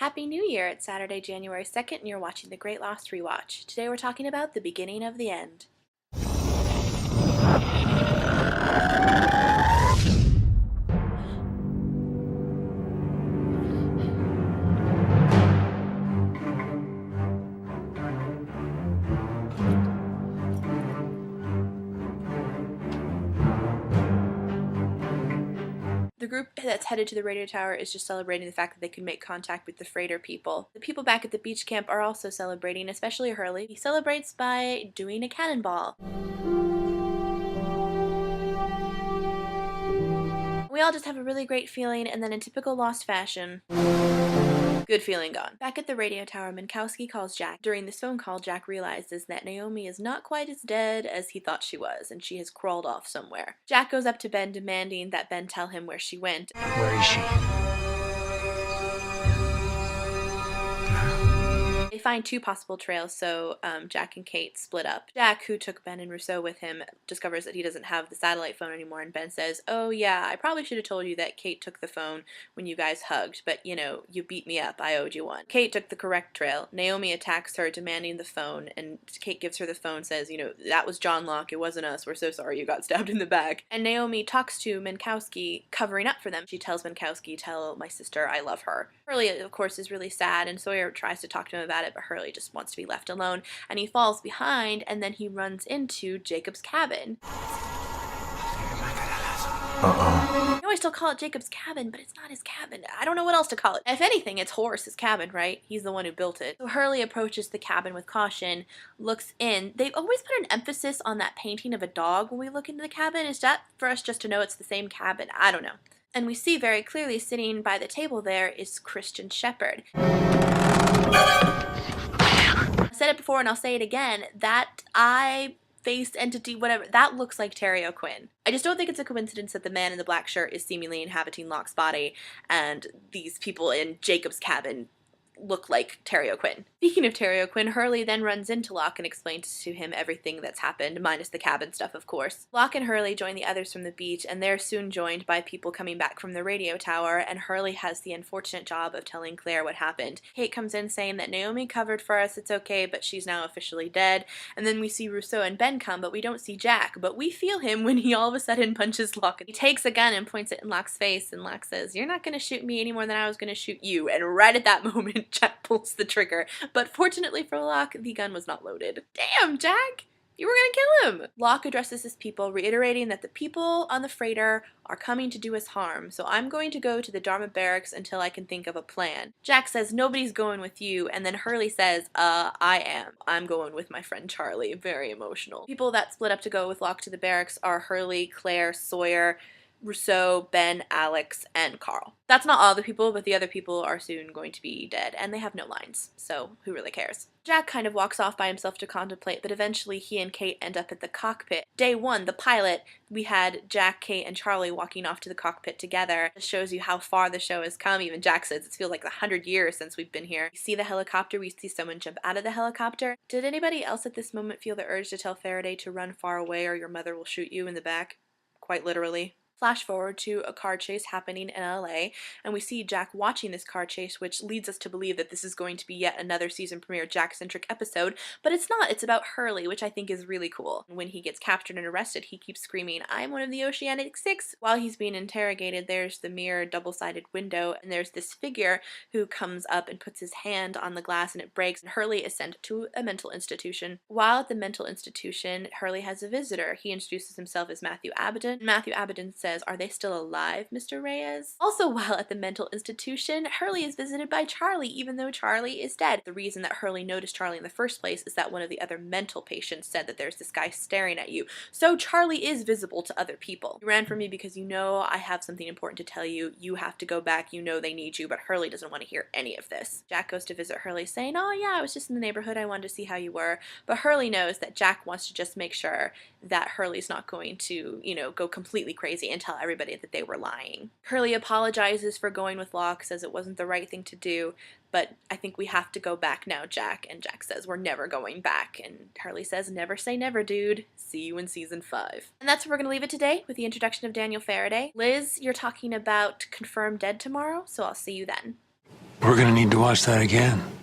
Happy New Year! It's Saturday, January 2nd, and you're watching The Great Lost Rewatch. Today we're talking about the beginning of the end. The group that's headed to the radio tower is just celebrating the fact that they can make contact with the freighter people. The people back at the beach camp are also celebrating, especially Hurley. He celebrates by doing a cannonball. We all just have a really great feeling, and then in typical Lost fashion, good feeling gone. Back at the radio tower, Minkowski calls Jack. During this phone call, Jack realizes that Naomi is not quite as dead as he thought she was, and she has crawled off somewhere. Jack goes up to Ben, demanding that Ben tell him where she went. Where is she? They find two possible trails, so Jack and Kate split up. Jack, who took Ben and Rousseau with him, discovers that he doesn't have the satellite phone anymore, and Ben says, "Oh yeah, I probably should have told you that Kate took the phone when you guys hugged, but you know, you beat me up, I owed you one." Kate took the correct trail. Naomi attacks her, demanding the phone, and Kate gives her the phone, says, you know, "That was John Locke, it wasn't us, we're so sorry you got stabbed in the back." And Naomi talks to Minkowski, covering up for them. She tells Minkowski, "Tell my sister I love her." Hurley, of course, is really sad, and Sawyer tries to talk to him about it, but Hurley just wants to be left alone, and he falls behind, and then he runs into Jacob's cabin. Uh-oh. I know I still call it Jacob's cabin, but it's not his cabin. I don't know what else to call it. If anything, it's Horace's cabin, right? He's the one who built it. So Hurley approaches the cabin with caution, looks in. They've always put an emphasis on that painting of a dog when we look into the cabin. Is that for us just to know it's the same cabin? I don't know. And we see very clearly sitting by the table there is Christian Shepherd. I said it before and I'll say it again, that eye-faced entity, whatever, that looks like Terry O'Quinn. I just don't think it's a coincidence that the man in the black shirt is seemingly inhabiting Locke's body, and these people in Jacob's cabin look like Terry O'Quinn. Speaking of Terry O'Quinn, Hurley then runs into Locke and explains to him everything that's happened, minus the cabin stuff, of course. Locke and Hurley join the others from the beach, and they're soon joined by people coming back from the radio tower, and Hurley has the unfortunate job of telling Claire what happened. Kate comes in saying that Naomi covered for us, it's okay, but she's now officially dead. And then we see Rousseau and Ben come, but we don't see Jack, but we feel him when he all of a sudden punches Locke. He takes a gun and points it in Locke's face, and Locke says, "You're not going to shoot me any more than I was going to shoot you." And right at that moment, Jack pulls the trigger, but fortunately for Locke, the gun was not loaded. Damn, Jack! You were gonna kill him! Locke addresses his people, reiterating that the people on the freighter are coming to do us harm, so I'm going to go to the Dharma barracks until I can think of a plan. Jack says, "Nobody's going with you," and then Hurley says, I am. I'm going with my friend Charlie." Very emotional. People that split up to go with Locke to the barracks are Hurley, Claire, Sawyer, Rousseau, Ben, Alex, and Carl. That's not all the people, but the other people are soon going to be dead, and they have no lines, so who really cares? Jack kind of walks off by himself to contemplate, but eventually he and Kate end up at the cockpit. Day one, the pilot, we had Jack, Kate, and Charlie walking off to the cockpit together. It shows you how far the show has come. Even Jack says it feels like 100 years since we've been here. We see the helicopter, we see someone jump out of the helicopter. Did anybody else at this moment feel the urge to tell Faraday to run far away or your mother will shoot you in the back? Quite literally. Flash forward to a car chase happening in LA, and we see Jack watching this car chase, which leads us to believe that this is going to be yet another season premiere Jack-centric episode, but it's not. It's about Hurley, which I think is really cool. When he gets captured and arrested, he keeps screaming, "I'm one of the Oceanic Six!" While he's being interrogated, there's the mirror double-sided window, and there's this figure who comes up and puts his hand on the glass and it breaks, and Hurley is sent to a mental institution. While at the mental institution, Hurley has a visitor. He introduces himself as Matthew Abaddon. Matthew Abaddon says, "Are they still alive, Mr. Reyes?" Also, while at the mental institution, Hurley is visited by Charlie, even though Charlie is dead. The reason that Hurley noticed Charlie in the first place is that one of the other mental patients said that there's this guy staring at you. So Charlie is visible to other people. "You ran from me because you know I have something important to tell you. You have to go back. You know they need you," but Hurley doesn't want to hear any of this. Jack goes to visit Hurley saying, "Oh yeah, I was just in the neighborhood. I wanted to see how you were." But Hurley knows that Jack wants to just make sure that Hurley's not going to, go completely crazy and tell everybody that they were lying. Hurley apologizes for going with Locke, says it wasn't the right thing to do, but "I think we have to go back now, Jack." And Jack says, "We're never going back." And Hurley says, "Never say never, dude. See you in season 5. And that's where we're going to leave it today with the introduction of Daniel Faraday. Liz, you're talking about Confirmed Dead tomorrow, so I'll see you then. We're gonna need to watch that again.